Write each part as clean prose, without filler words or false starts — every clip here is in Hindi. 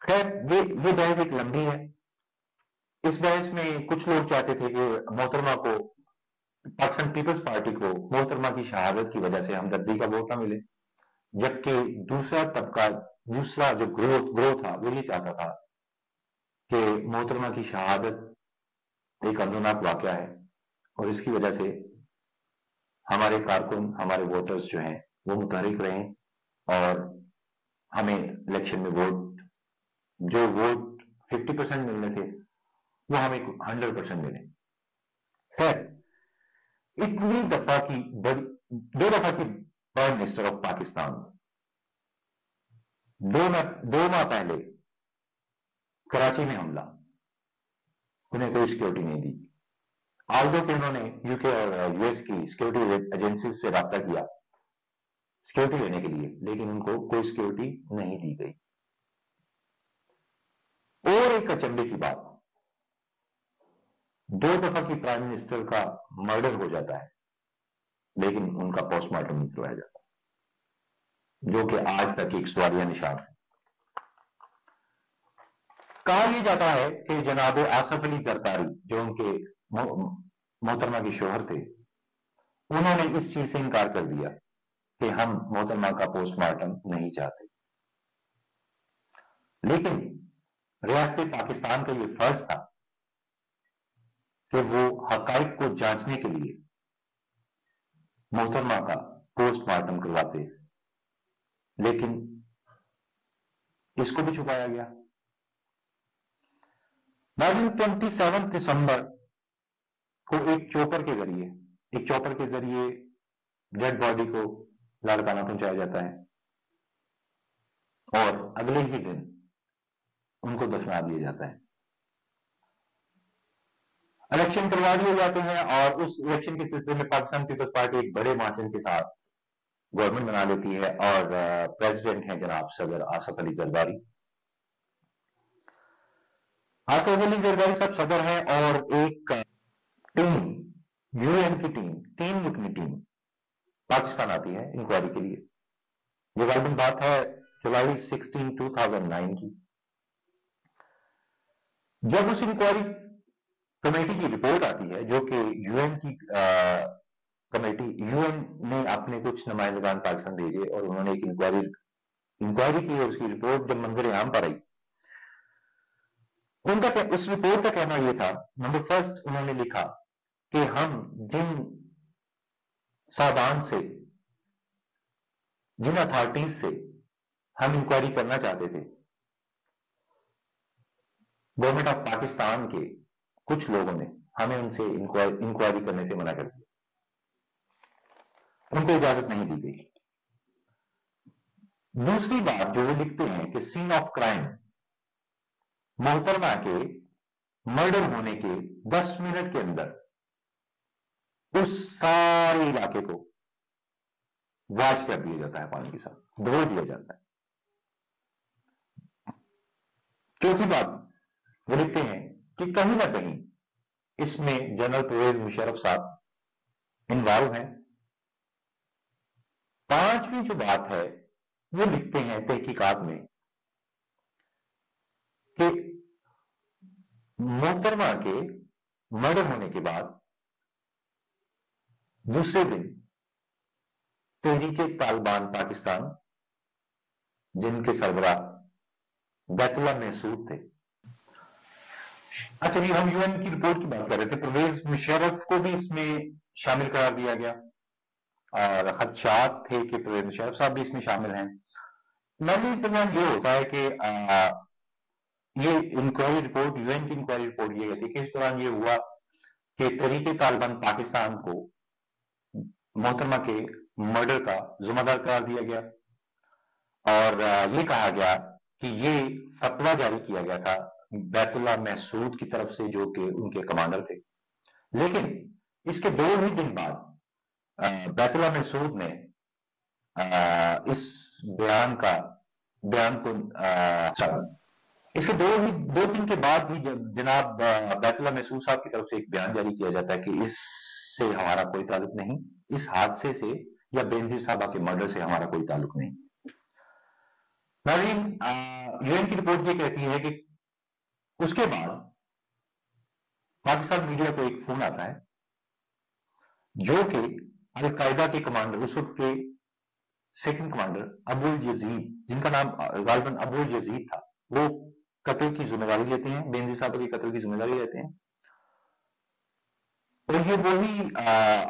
खैर ये बहस एक लंबी है। इस बहस में कुछ लोग चाहते थे कि मोहतरमा को, पाकिस्तान पीपल्स पार्टी को, मोहतरमा की शहादत की वजह से हमदर्दी का वोट ना मिले, जबकि दूसरा तबका, दूसरा जो ग्रोह था वो ये चाहता था कि मोहतरमा की शहादत एक अफसोसनाक वाकया है और इसकी वजह से हमारे कारकुन, हमारे वोटर्स जो हैं वो मुतहरिक रहें और हमें इलेक्शन में वोट, जो वोट 50% मिलने थे वो हमें 100% मिले। खैर, इतनी दफा की दो दफा की प्राइम मिनिस्टर ऑफ पाकिस्तान, दो माह पहले कराची में हमला, उन्हें कोई सिक्योरिटी नहीं दी। आल्दो कि उन्होंने यूके और यूएस की सिक्योरिटी एजेंसी से रब्ता किया सिक्योरिटी लेने के लिए, लेकिन उनको कोई सिक्योरिटी नहीं दी गई। और एक अचंभे की बात, 2 दफा की प्राइम मिनिस्टर का मर्डर हो जाता है लेकिन उनका पोस्टमार्टम नहीं करवाया जाता, जो कि आज तक एक सवालिया निशान है। कहा यह जाता है कि जनाब आसफ अली जरदारी, जो उनके मोहतरमा के शोहर थे, उन्होंने इस चीज से इनकार कर दिया कि हम मोहतरमा का पोस्टमार्टम नहीं चाहते। लेकिन रियासत पाकिस्तान का यह फर्ज था कि वो हकाइक को जांचने के लिए मोहतरमा का पोस्टमार्टम करवाते, लेकिन इसको भी छुपाया गया। नाज़रीन, 27 दिसंबर को एक चॉपर के जरिए डेड बॉडी को लाड़काना पहुंचाया जाता है और अगले ही दिन उनको दफना दिया जाता है। इलेक्शन करवा दिए जाते हैं और उस इलेक्शन के सिलसिले में पाकिस्तान पीपल्स पार्टी एक बड़े मार्जिन के साथ गवर्नमेंट बना लेती है और प्रेसिडेंट हैं जनाब सदर आसफ अली जरदारी। आसफ अली जरदारी साहब सदर हैं और एक टीम, यूएन की टीम, 3 रुकनी टीम पाकिस्तान आती है इंक्वायरी के लिए। ये गालिबन बात है जुलाई 16, 2009 की। जब उस इंक्वायरी कमेटी की रिपोर्ट आती है, जो कि यूएन की कमेटी, यूएन ने अपने कुछ नुमाइंदगान पाकिस्तान भेजे और उन्होंने एक इंक्वायरी की और उसकी रिपोर्ट जब मंजर आम पर आई, उनका उस रिपोर्ट का कहना यह था, नंबर फर्स्ट उन्होंने लिखा कि हम जिन साधान से, जिन अथॉरिटीज से हम इंक्वायरी करना चाहते थे, गवर्नमेंट ऑफ पाकिस्तान के कुछ लोगों ने हमें उनसे इंक्वायरी करने से मना कर दिया, उनको इजाजत नहीं दी गई। दूसरी बात जो वो लिखते हैं कि सीन ऑफ क्राइम, मोहतरमा के मर्डर होने के 10 मिनट के अंदर उस सारे इलाके को वाश कर दिया जाता है, पानी के साथ धो दिया जाता है। चौथी बात वो लिखते हैं कि कहीं ना कहीं इसमें जनरल परवेज मुशर्रफ साहब इन्वॉल्व हैं। पांचवी जो बात है वो लिखते हैं तहकीकात में कि मोहतरमा के मर्डर होने के बाद दूसरे दिन तहरीके तालिबान पाकिस्तान, जिनके सरबराह बैतुल्लाह महसूद थे। अच्छा जी, हम यूएन की रिपोर्ट की बात कर रहे थे, परवेज मुशर्रफ को भी इसमें शामिल करार दिया गया और खदशात थे कि परवेज मुशर्रफ साहब भी इसमें शामिल हैं। मैंने इस दरमियान ये होता है कि ये इंक्वायरी रिपोर्ट, यूएन की इंक्वायरी रिपोर्ट ये कहती है कि इस दौरान ये हुआ कि तहरीके तालिबान पाकिस्तान को मोहतरमा के मर्डर का जिम्मेदार करार दिया गया और ये कहा गया कि ये फतवा जारी किया गया था बैतुल्लाह महसूद की तरफ से, जो कि उनके कमांडर थे। लेकिन इसके 2 ही दिन बाद बैतुल्लाह महसूद ने इस बयान को इसके 2 दिन के बाद ही जनाब बैतुल्लाह महसूद साहब की तरफ से एक बयान जारी किया जाता है कि इससे हमारा कोई ताल्लुक नहीं, इस हादसे से या बेनजीर साहबा के मर्डर से हमारा कोई ताल्लुक नहीं। नाज़रीन, यूएन की रिपोर्ट ये कहती है कि उसके बाद पाकिस्तान मीडिया को एक फोन आता है जो कि अलकायदा के कमांडर, उस वक्त के सेकंड कमांडर अबुल यजीद, जिनका नाम गालिबन अबुल यजीद था, वो कत्ल की जिम्मेदारी लेते हैं, बेनजीर साहब के कत्ल की जिम्मेदारी लेते हैं। और ये वही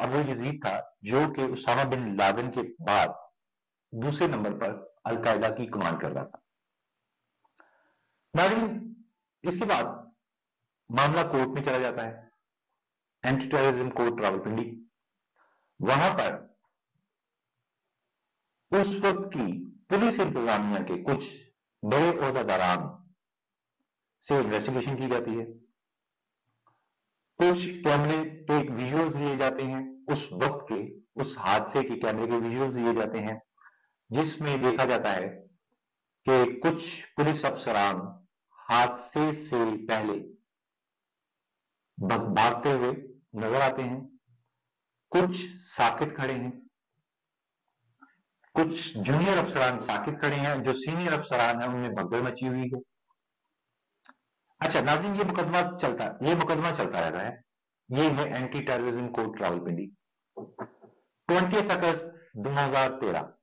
अबुल यजीद था जो कि उसामा बिन लादेन के बाद दूसरे नंबर पर अलकायदा की कमांड कर रहा था। नाज़रीन, इसके बाद मामला कोर्ट में चला जाता है, एंटी टेररिज्म कोर्ट रावलपिंडी। वहां पर उस वक्त की पुलिस इंतजामिया के कुछ बड़े ओहदेदारान से इन्वेस्टिगेशन की जाती है। कुछ कैमरे के विजुअल्स लिए जाते हैं, उस वक्त के उस हादसे के कैमरे के विजुअल्स लिए जाते हैं, जिसमें देखा जाता है कि कुछ पुलिस अफसरान हादसे से पहले भागते हुए नजर आते हैं, कुछ साकित खड़े हैं, कुछ जूनियर अफसरान साकित खड़े हैं, जो सीनियर अफसरान हैं उनमें भगदड़ मची हुई है। अच्छा नाज़रीन, ये मुकदमा चलता रहता है। ये है एंटी टेररिज्म कोर्ट रावलपिंडी। 20 अगस्त 2013